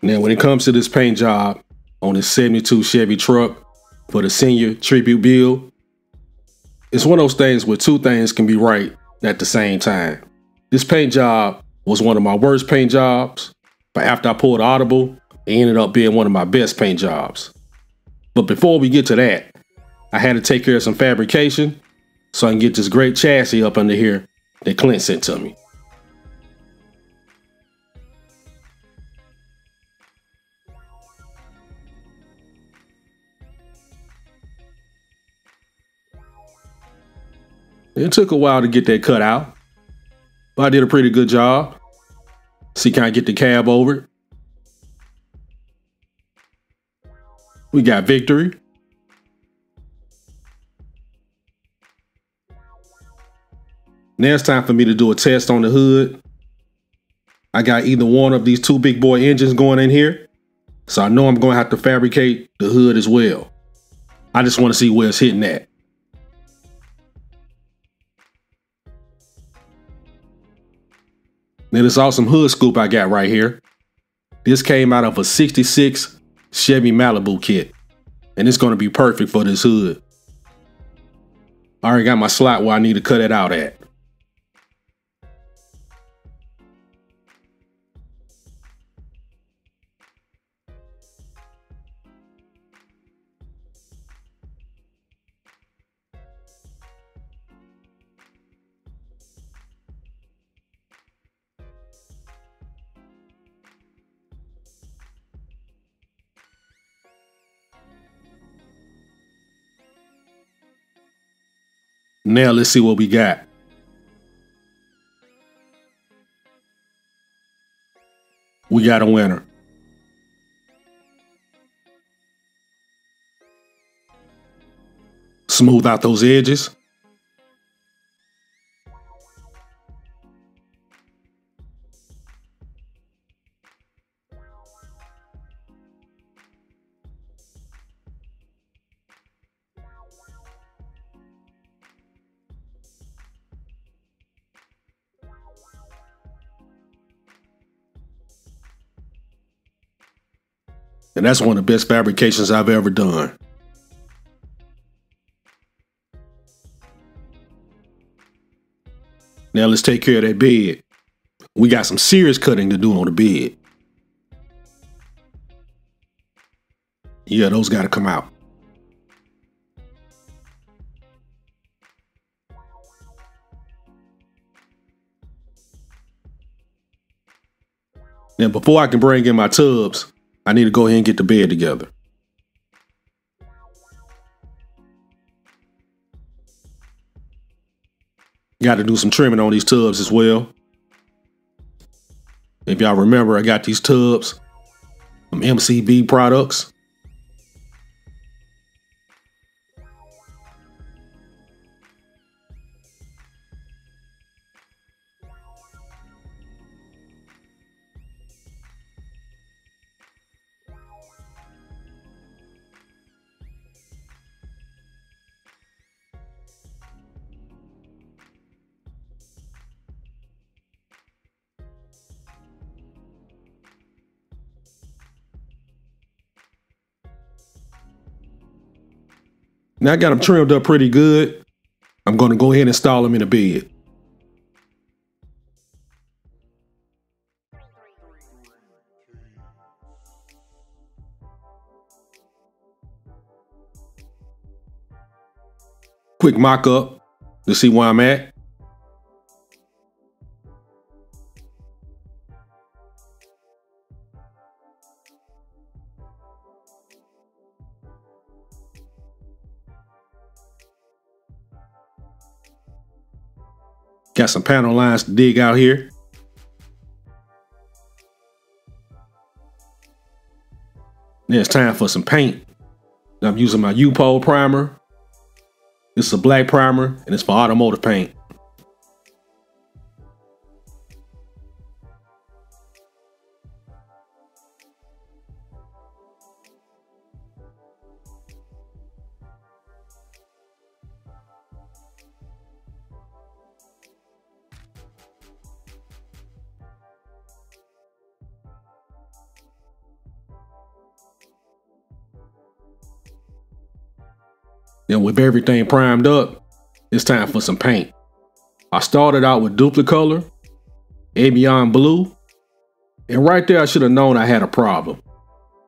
Now, when it comes to this paint job on this 72 Chevy truck for the senior tribute build, it's one of those things where two things can be right at the same time. This paint job was one of my worst paint jobs, but after I pulled audible, it ended up being one of my best paint jobs. But before we get to that, I had to take care of some fabrication so I can get this great chassis up under here that Clint sent to me. It took a while to get that cut out, but I did a pretty good job. See, can I get the cab over it? We got victory. Now it's time for me to do a test on the hood. I got either one of these two big boy engines going in here, so I know I'm going to have to fabricate the hood as well. I just want to see where it's hitting at. Now this awesome hood scoop I got right here. This came out of a 66 Chevy Malibu kit, and it's going to be perfect for this hood. I already got my slot where I need to cut it out at. Now let's see what we got. We got a winner. Smooth out those edges. And that's one of the best fabrications I've ever done. Now let's take care of that bed. We got some serious cutting to do on the bed. Yeah, those got to come out. Now before I can bring in my tubs, I need to go ahead and get the bed together. Got to do some trimming on these tubs as well. If y'all remember, I got these tubs from MCB products. Now I got them trimmed up pretty good. I'm going to go ahead and install them in the bed. Quick mock up to see where I'm at. Got some panel lines to dig out here. Now it's time for some paint. I'm using my U-Pole primer. This is a black primer and it's for automotive paint. Then with everything primed up, it's time for some paint. I started out with Duplicolor, Avion Blue, and right there I should have known I had a problem.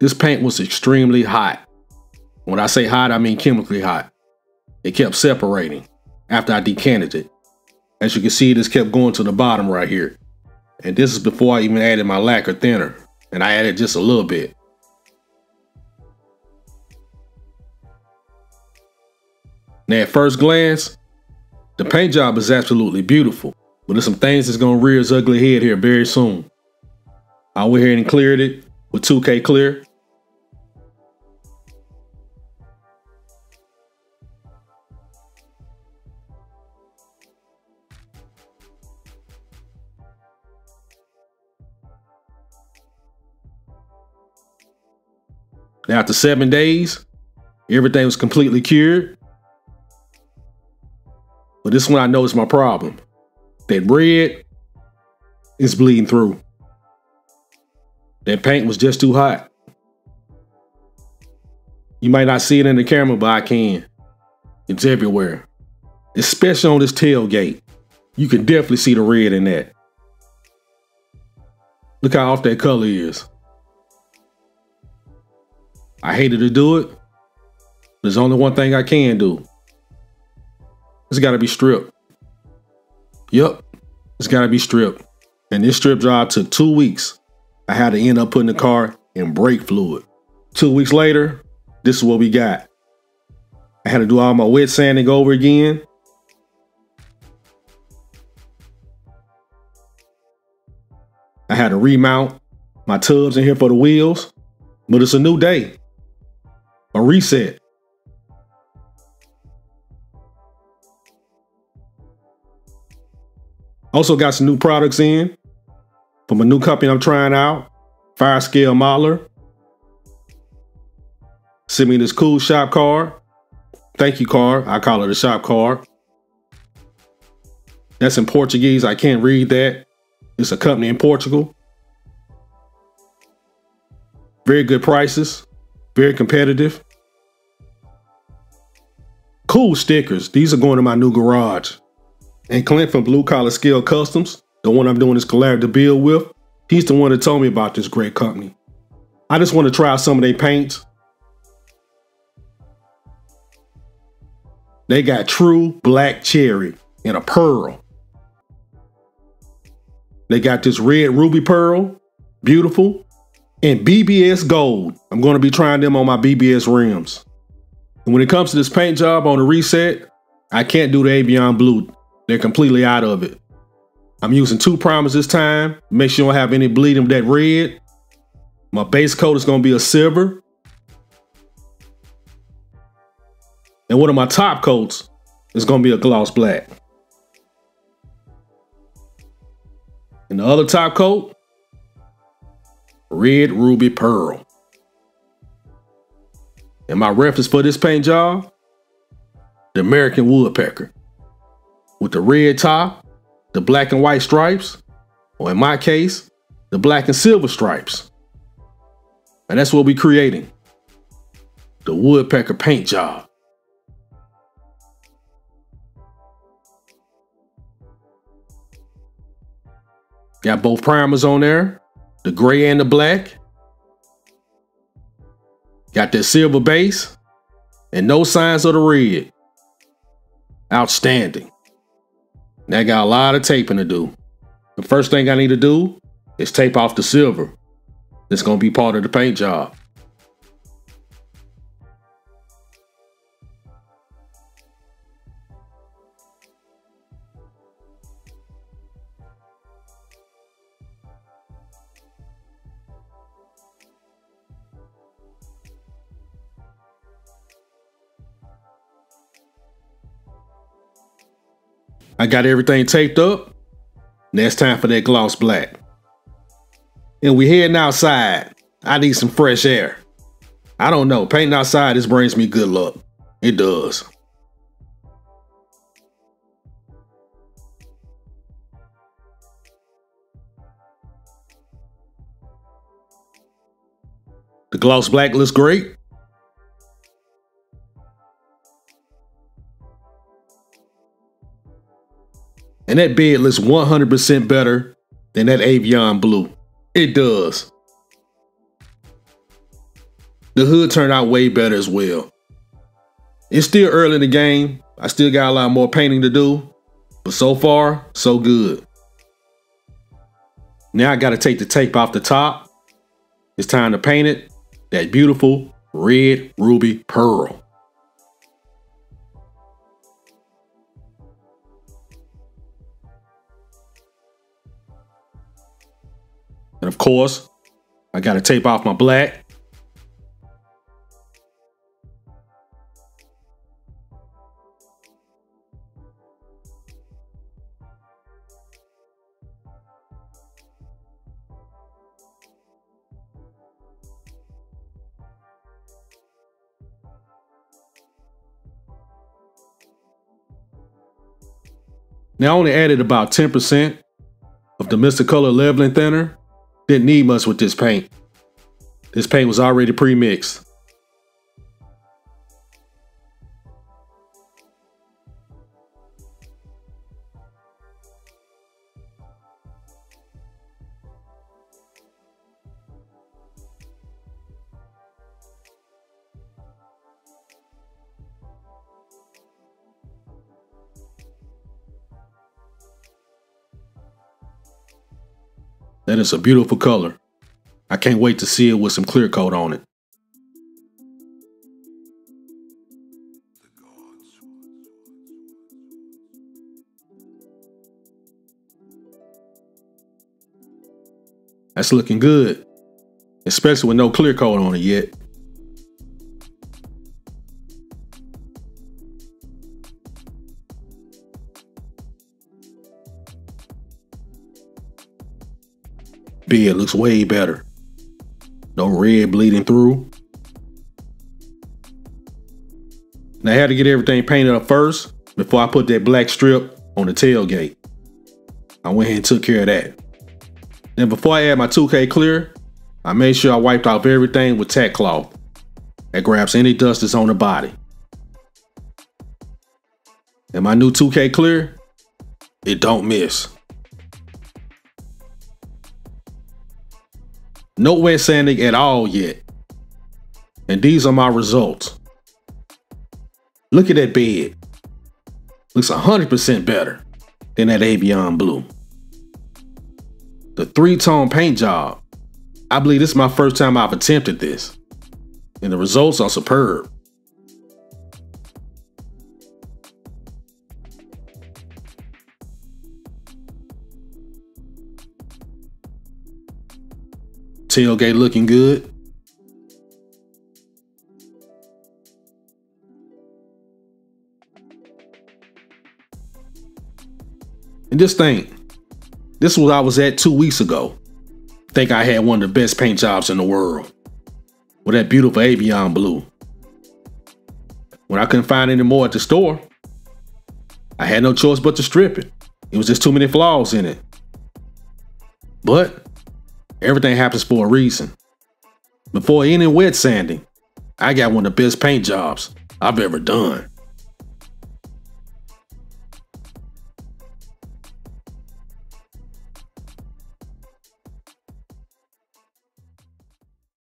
This paint was extremely hot. When I say hot, I mean chemically hot. It kept separating after I decanted it. As you can see, this kept going to the bottom right here. And this is before I even added my lacquer thinner, and I added just a little bit. Now at first glance, the paint job is absolutely beautiful, but there's some things that's gonna rear its ugly head here very soon. I went ahead and cleared it with 2K clear. Now after 7 days, everything was completely cured. But this one I know is my problem. That red is bleeding through. That paint was just too hot. You might not see it in the camera, but I can. It's everywhere. Especially on this tailgate. You can definitely see the red in that. Look how off that color is. I hated to do it. There's only one thing I can do. It's gotta be stripped. Yep, it's gotta be stripped. And this strip job took 2 weeks. I had to end up putting the car in brake fluid. 2 weeks later, this is what we got. I had to do all my wet sanding over again. I had to remount my tubs in here for the wheels, but it's a new day. A reset. Also got some new products in from a new company I'm trying out, Fire Scale Modeler. Sent me this cool shop card. Thank you card. I call it a shop card. That's in Portuguese. I can't read that. It's a company in Portugal. Very good prices. Very competitive. Cool stickers. These are going to my new garage. And Clint from Blue Collar Scale Customs, the one I'm doing this collaborative build with, he's the one that told me about this great company. I just want to try some of their paints. They got true black cherry and a pearl. They got this red ruby pearl, beautiful, and BBS gold. I'm going to be trying them on my BBS rims. And when it comes to this paint job on the reset, I can't do the Avion Blue. They're completely out of it. I'm using 2 primers this time. Make sure you don't have any bleeding with that red. My base coat is going to be a silver. And one of my top coats is going to be a gloss black. And the other top coat, red ruby pearl. And my reference for this paint job, the American Woodpecker. With the red top, the black and white stripes, or in my case, the black and silver stripes. And that's what we're creating. The Woodpecker paint job. Got both primers on there, the gray and the black. Got that silver base and no signs of the red. Outstanding. Now I got a lot of taping to do. The first thing I need to do is tape off the silver. That's going to be part of the paint job. I got everything taped up. Now it's time for that gloss black. And we heading outside. I need some fresh air. I don't know, painting outside, this brings me good luck. It does. The gloss black looks great. And that bed looks 100% better than that avian blue. It does. The hood turned out way better as well. It's still early in the game. I still got a lot more painting to do, but so far, so good. Now I gotta take the tape off the top. It's time to paint it that beautiful red ruby pearl. And of course, I gotta tape off my black. Now I only added about 10% of the Mr. Color leveling thinner. Didn't need much with this paint. This paint was already pre-mixed. That is a beautiful color. I can't wait to see it with some clear coat on it. That's looking good, especially with no clear coat on it yet. Bed looks way better. No red bleeding through. Now I had to get everything painted up first before I put that black strip on the tailgate. I went ahead and took care of that. Then before I add my 2K clear, I made sure I wiped off everything with tack cloth. That grabs any dust that's on the body. And my new 2K clear, it don't miss. No wet sanding at all yet. And these are my results. Look at that bed. Looks 100% better than that avian blue. The 3-tone paint job. I believe this is my first time I've attempted this. And the results are superb. Tailgate looking good. And just think, this is what I was at 2 weeks ago. Think I had one of the best paint jobs in the world with that beautiful avian blue. When I couldn't find any more at the store, I had no choice but to strip it. It was just too many flaws in it. But everything happens for a reason. Before any wet sanding, I got one of the best paint jobs I've ever done.